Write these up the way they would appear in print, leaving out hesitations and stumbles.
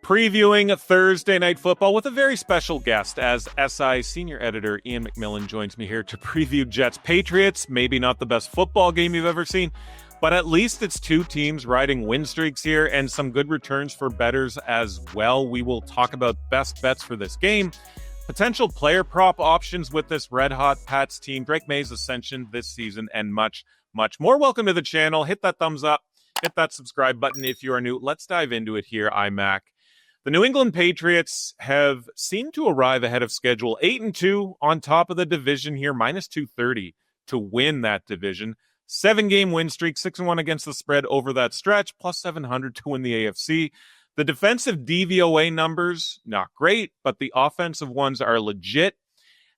Previewing Thursday Night Football with a very special guest as SI senior editor Iain MacMillan joins me here to preview Jets Patriots. Maybe not the best football game you've ever seen, but at least it's two teams riding win streaks here and some good returns for bettors as well. We will talk about best bets for this game, potential player prop options with this red-hot Pats team, Drake Maye's ascension this season, and much, much more. Welcome to the channel. Hit that thumbs up. Hit that subscribe button if you are new. Let's dive into it here. I'm Mac. The New England Patriots have seemed to arrive ahead of schedule, 8-2 on top of the division here, minus 230 to win that division. 7-game win streak, 6-1 against the spread over that stretch, plus 700 to win the AFC. The defensive DVOA numbers, not great, but the offensive ones are legit.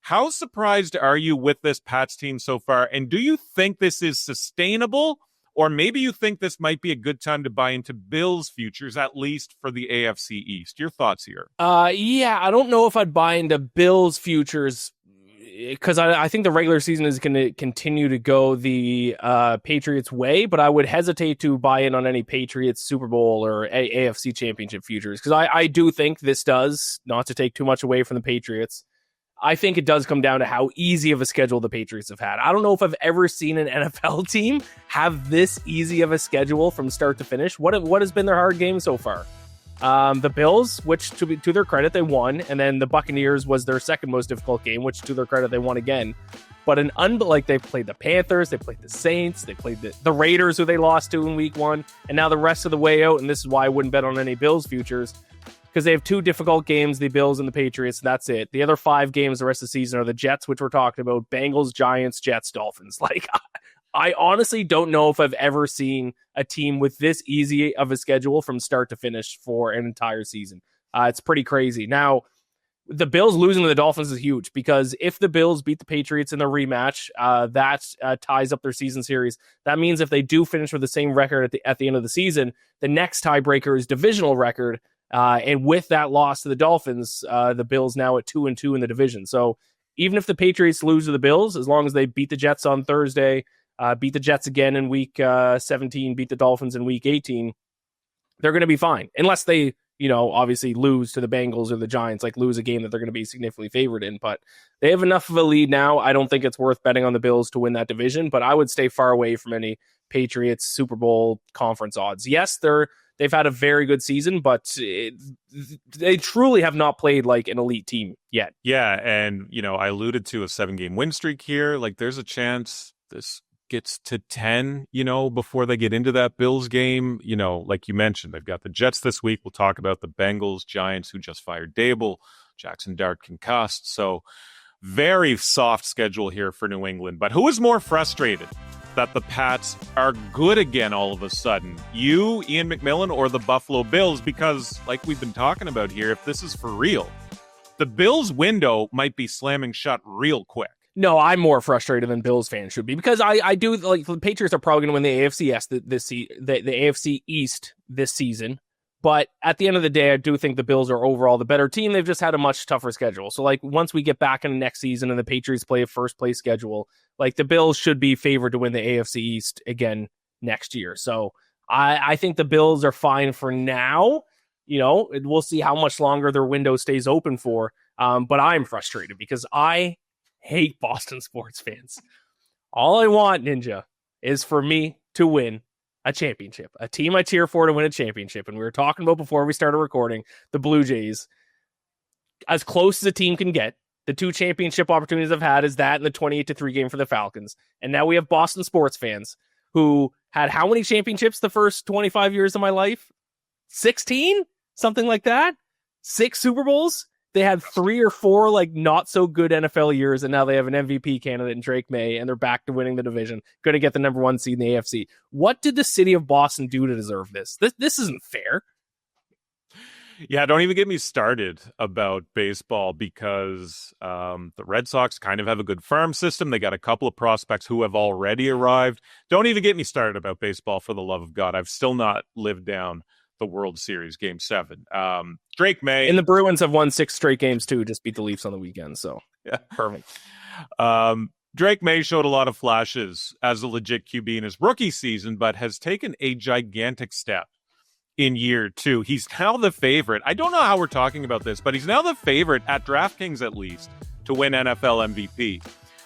How surprised are you with this Pats team so far? And do you think this is sustainable? Or maybe you think this might be a good time to buy into Bills futures, at least for the AFC East. Your thoughts here? Yeah, I don't know if I'd buy into Bills futures because I think the regular season is going to continue to go the Patriots way, but I would hesitate to buy in on any Patriots Super Bowl or AFC Championship futures because I do think this does, not to take too much away from the Patriots, I think it does come down to how easy of a schedule the Patriots have had. I don't know if I've ever seen an NFL team have this easy of a schedule from start to finish. What has been their hard game so far? The Bills, which to their credit, they won. And then the Buccaneers was their second most difficult game, which to their credit, they won again. But they played the Panthers, they played the Saints, they played the Raiders, who they lost to in week 1. And now the rest of the way out, and this is why I wouldn't bet on any Bills futures, because they have two difficult games, the Bills and the Patriots, and that's it. The other 5 games the rest of the season are the Jets, which we're talking about, Bengals, Giants, Jets, Dolphins. Like, I honestly don't know if I've ever seen a team with this easy of a schedule from start to finish for an entire season. It's pretty crazy. Now, the Bills losing to the Dolphins is huge, because if the Bills beat the Patriots in the rematch, that ties up their season series. That means if they do finish with the same record at the end of the season, the next tiebreaker is divisional record. And with that loss to the Dolphins, the Bills now at 2-2 in the division. So even if the Patriots lose to the Bills, as long as they beat the Jets on Thursday, beat the Jets again in week 17, beat the Dolphins in week 18, they're going to be fine. Unless they, obviously lose to the Bengals or the Giants, like lose a game that they're going to be significantly favored in. But they have enough of a lead now. I don't think it's worth betting on the Bills to win that division, but I would stay far away from any Patriots Super Bowl conference odds. Yes, they've had a very good season, but they truly have not played like an elite team yet. Yeah, and, I alluded to a 7-game win streak here. Like, there's a chance this gets to 10, before they get into that Bills game. Like you mentioned, they've got the Jets this week. We'll talk about the Bengals, Giants, who just fired Dable, Jackson Dart concussed. So very soft schedule here for New England. But who is more frustrated that the Pats are good again all of a sudden? You, Iain MacMillan, or the Buffalo Bills? Because like we've been talking about here, if this is for real, the Bills window might be slamming shut real quick. No, I'm more frustrated than Bills fans should be, because I do like the Patriots are probably going to win the AFC East the AFC East this season. But at the end of the day, I do think the Bills are overall the better team. They've just had a much tougher schedule. So like once we get back into next season and the Patriots play a first place schedule, like the Bills should be favored to win the AFC East again next year. So I think the Bills are fine for now. We'll see how much longer their window stays open for. But I'm frustrated because I hate Boston sports fans. All I want, Ninja, is for me to win a championship, a team I cheer for to win a championship. And we were talking about before we started recording, the Blue Jays, as close as a team can get. The 2 championship opportunities I've had is that and the 28-3 game for the Falcons. And now we have Boston sports fans who had how many championships the first 25 years of my life? 16? Something like that? 6 Super Bowls? They had 3 or 4 like not so good NFL years, and now they have an MVP candidate in Drake Maye, and they're back to winning the division, going to get the number 1 seed in the AFC. What did the city of Boston do to deserve this? This isn't fair. Yeah, don't even get me started about baseball, because the Red Sox kind of have a good farm system. They got a couple of prospects who have already arrived. Don't even get me started about baseball, for the love of God. I've still not lived down the World Series Game 7. Drake Maye. And the Bruins have won 6 straight games too, just beat the Leafs on the weekend. So yeah, perfect. Drake Maye showed a lot of flashes as a legit QB in his rookie season, but has taken a gigantic step in year 2. He's now the favorite. I don't know how we're talking about this, but he's now the favorite at DraftKings, at least, to win NFL MVP.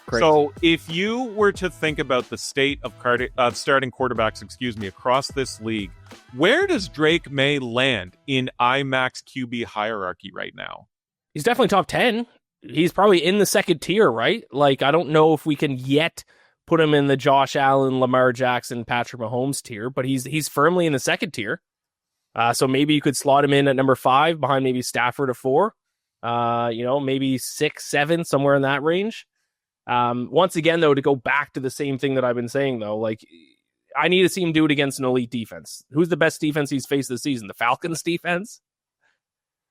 Crazy. So if you were to think about the state of starting quarterbacks, across this league, where does Drake Maye land in IMAX QB hierarchy right now? He's definitely top 10. He's probably in the second tier, right? Like, I don't know if we can yet put him in the Josh Allen, Lamar Jackson, Patrick Mahomes tier, but he's firmly in the second tier. So maybe you could slot him in at number 5 behind maybe Stafford at 4. Maybe 6, 7, somewhere in that range. Once again, though, to go back to the same thing that I've been saying, though, like, I need to see him do it against an elite defense. Who's the best defense he's faced this season? The Falcons defense?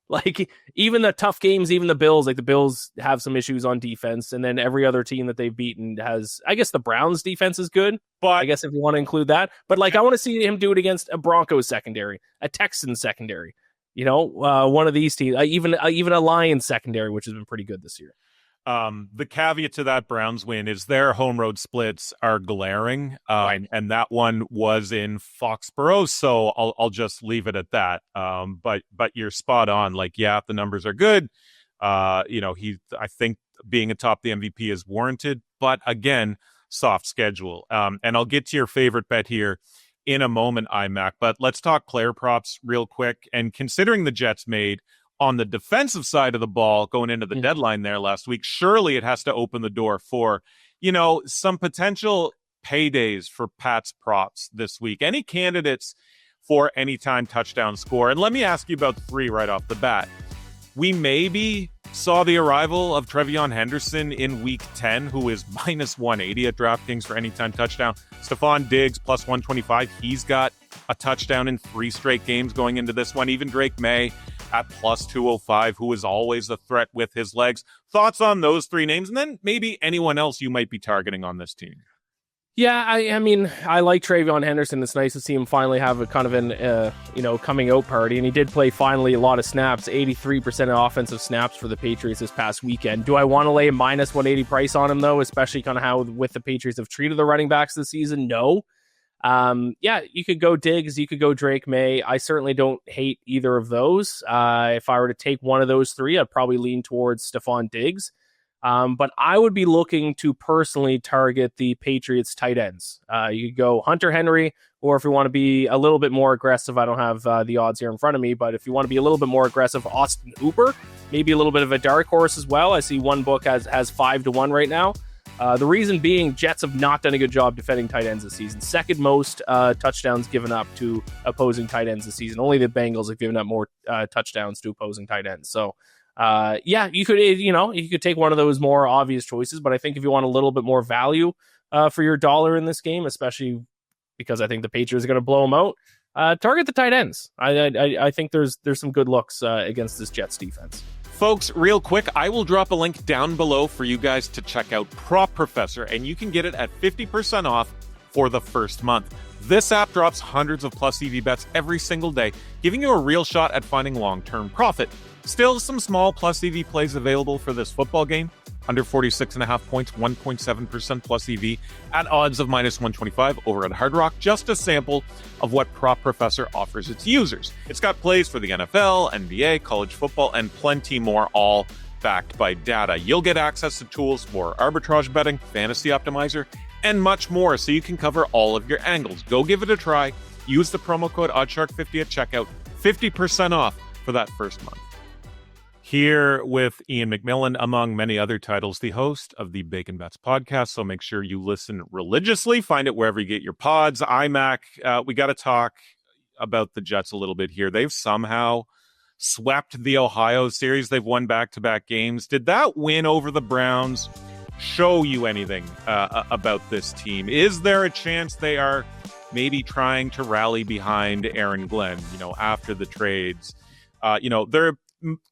Like, even the tough games, even the Bills, like the Bills have some issues on defense, and then every other team that they've beaten has, I guess the Browns defense is good, but I guess if you want to include that, but like, I want to see him do it against a Broncos secondary, a Texans secondary, one of these teams, even a Lions secondary, which has been pretty good this year. The caveat to that Browns win is their home road splits are glaring, and that one was in Foxborough, so I'll just leave it at that. But you're spot on. Like, yeah, the numbers are good. I think being atop the MVP is warranted, but again, soft schedule. And I'll get to your favorite bet here in a moment, IMAC. But let's talk player props real quick. And considering the Jets made on the defensive side of the ball going into the deadline there last week, surely it has to open the door for, some potential paydays for Pat's props this week. Any candidates for anytime touchdown score? And let me ask you about 3 right off the bat. We maybe saw the arrival of Trevion Henderson in week 10, who is minus 180 at DraftKings for anytime touchdown. Stephon Diggs plus 125. He's got a touchdown in 3 straight games going into this one. Even Drake Maye at plus 205, who is always a threat with his legs. Thoughts on those 3 names, and then maybe anyone else you might be targeting on this team? Yeah, I mean, I like Trevion Henderson. It's nice to see him finally have a kind of an, coming out party. And he did play finally a lot of snaps, 83% of offensive snaps for the Patriots this past weekend. Do I want to lay a minus 180 price on him, though, especially kind of how with the Patriots have treated the running backs this season? No. You could go Diggs, you could go Drake Maye. I certainly don't hate either of those. If I were to take one of those 3, I'd probably lean towards Stephon Diggs. But I would be looking to personally target the Patriots tight ends. You could go Hunter Henry, or if you want to be a little bit more aggressive, I don't have the odds here in front of me, but if you want to be a little bit more aggressive, Austin Hooper, maybe a little bit of a dark horse as well. I see one book has 5-1 right now. The reason being, Jets have not done a good job defending tight ends this season. Second most touchdowns given up to opposing tight ends this season. Only the Bengals have given up more touchdowns to opposing tight ends. So, you could take one of those more obvious choices. But I think if you want a little bit more value for your dollar in this game, especially because I think the Patriots are going to blow them out, target the tight ends. I think there's some good looks against this Jets defense. Folks, real quick, I will drop a link down below for you guys to check out Prop Professor, and you can get it at 50% off for the first month. This app drops hundreds of plus EV bets every single day, giving you a real shot at finding long-term profit. Still some small plus EV plays available for this football game. Under 46.5 points, 1.7% plus EV at odds of minus 125 over at Hard Rock. Just a sample of what Prop Professor offers its users. It's got plays for the NFL, NBA, college football, and plenty more, all backed by data. You'll get access to tools for arbitrage betting, fantasy optimizer, and much more, so you can cover all of your angles. Go give it a try. Use the promo code ODDSHARK50 at checkout. 50% off for that first month. Here with Iain MacMillan, among many other titles, the host of the Bacon Bets podcast. So make sure you listen religiously. Find it wherever you get your pods. IMAC, we got to talk about the Jets a little bit here. They've somehow swept the Ohio series. They've won back-to-back games. Did that win over the Browns show you anything about this team? Is there a chance they are maybe trying to rally behind Aaron Glenn, after the trades? They're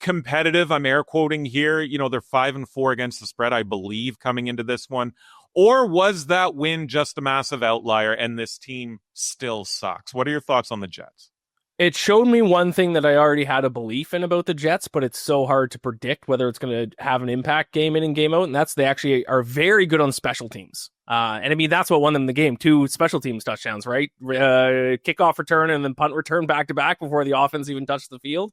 competitive. I'm air quoting here. They're 5-4 against the spread, I believe, coming into this one. Or was that win just a massive outlier and this team still sucks? What are your thoughts on the Jets? It showed me one thing that I already had a belief in about the Jets, but it's so hard to predict whether it's going to have an impact game in and game out. And that's they actually are very good on special teams. And I mean, that's what won them the game. 2 special teams touchdowns, right? Kickoff return and then punt return back to back before the offense even touched the field.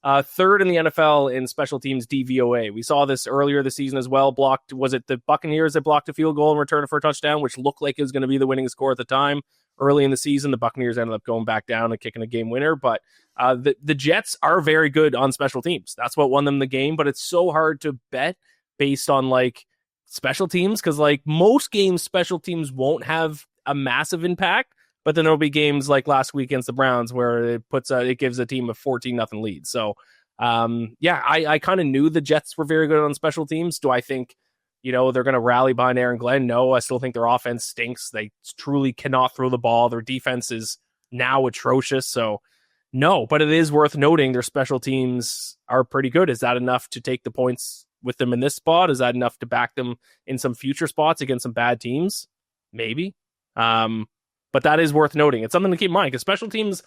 Third in the NFL in special teams DVOA. We saw this earlier this season as well. Was it the Buccaneers that blocked a field goal and returned it for a touchdown, which looked like it was going to be the winning score at the time? Early in the season, the Buccaneers ended up going back down and kicking a game winner. But the Jets are very good on special teams. That's what won them the game. But it's so hard to bet based on like special teams, because like most games, special teams won't have a massive impact. But then there'll be games like last week against the Browns where it gives a team a 14-0 lead. So, I kind of knew the Jets were very good on special teams. Do I think, they're going to rally behind Aaron Glenn? No, I still think their offense stinks. They truly cannot throw the ball. Their defense is now atrocious. So, no, but it is worth noting their special teams are pretty good. Is that enough to take the points with them in this spot? Is that enough to back them in some future spots against some bad teams? Maybe. But that is worth noting. It's something to keep in mind because special teams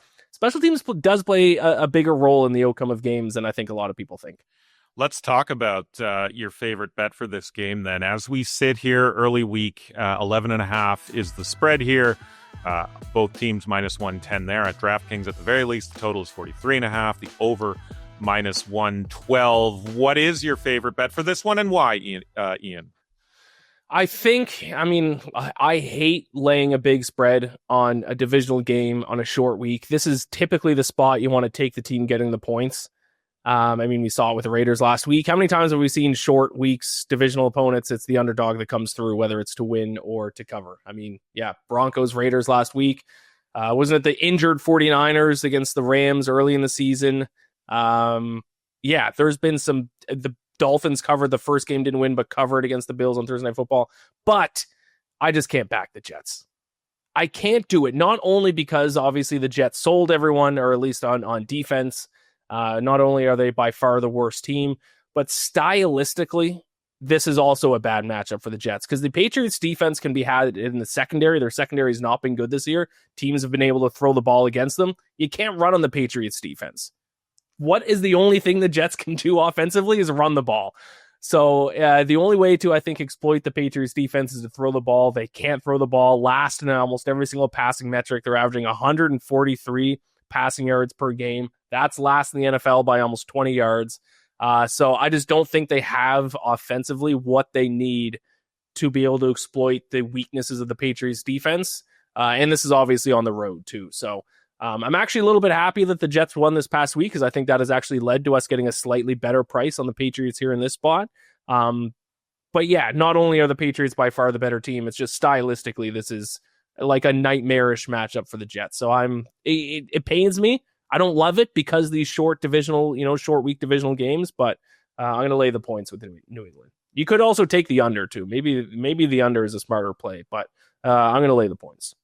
does play a bigger role in the outcome of games than I think a lot of people think. Let's talk about your favorite bet for this game then. As we sit here early week, 11.5 is the spread here. Both teams minus 110 there at DraftKings. At the very least, the total is 43.5. The over minus 112. What is your favorite bet for this one and why, Iain? I hate laying a big spread on a divisional game on a short week. This is typically the spot you want to take the team getting the points. We saw it with the Raiders last week. How many times have we seen short weeks, divisional opponents? It's the underdog that comes through, whether it's to win or to cover. Broncos, Raiders last week. Wasn't it the injured 49ers against the Rams early in the season? There's been the Dolphins covered the first game, didn't win, but covered against the Bills on Thursday Night Football. But I just can't back the Jets. I can't do it. Not only because obviously the Jets sold everyone, or at least on defense. Not only are they by far the worst team, but stylistically, this is also a bad matchup for the Jets because the Patriots defense can be had in the secondary. Their secondary has not been good this year. Teams have been able to throw the ball against them. You can't run on the Patriots defense. What is the only thing the Jets can do offensively is run the ball. So the only way to, I think, exploit the Patriots defense is to throw the ball. They can't throw the ball. Last in almost every single passing metric. They're averaging 143 passing yards per game. That's last in the NFL by almost 20 yards. So I just don't think they have offensively what they need to be able to exploit the weaknesses of the Patriots defense. And this is obviously on the road too. So I'm actually a little bit happy that the Jets won this past week because I think that has actually led to us getting a slightly better price on the Patriots here in this spot. But yeah, not only are the Patriots by far the better team, it's just stylistically, this is like a nightmarish matchup for the Jets. So it pains me. I don't love it because these short week divisional games, but I'm going to lay the points with New England. You could also take the under too. Maybe the under is a smarter play, but I'm going to lay the points.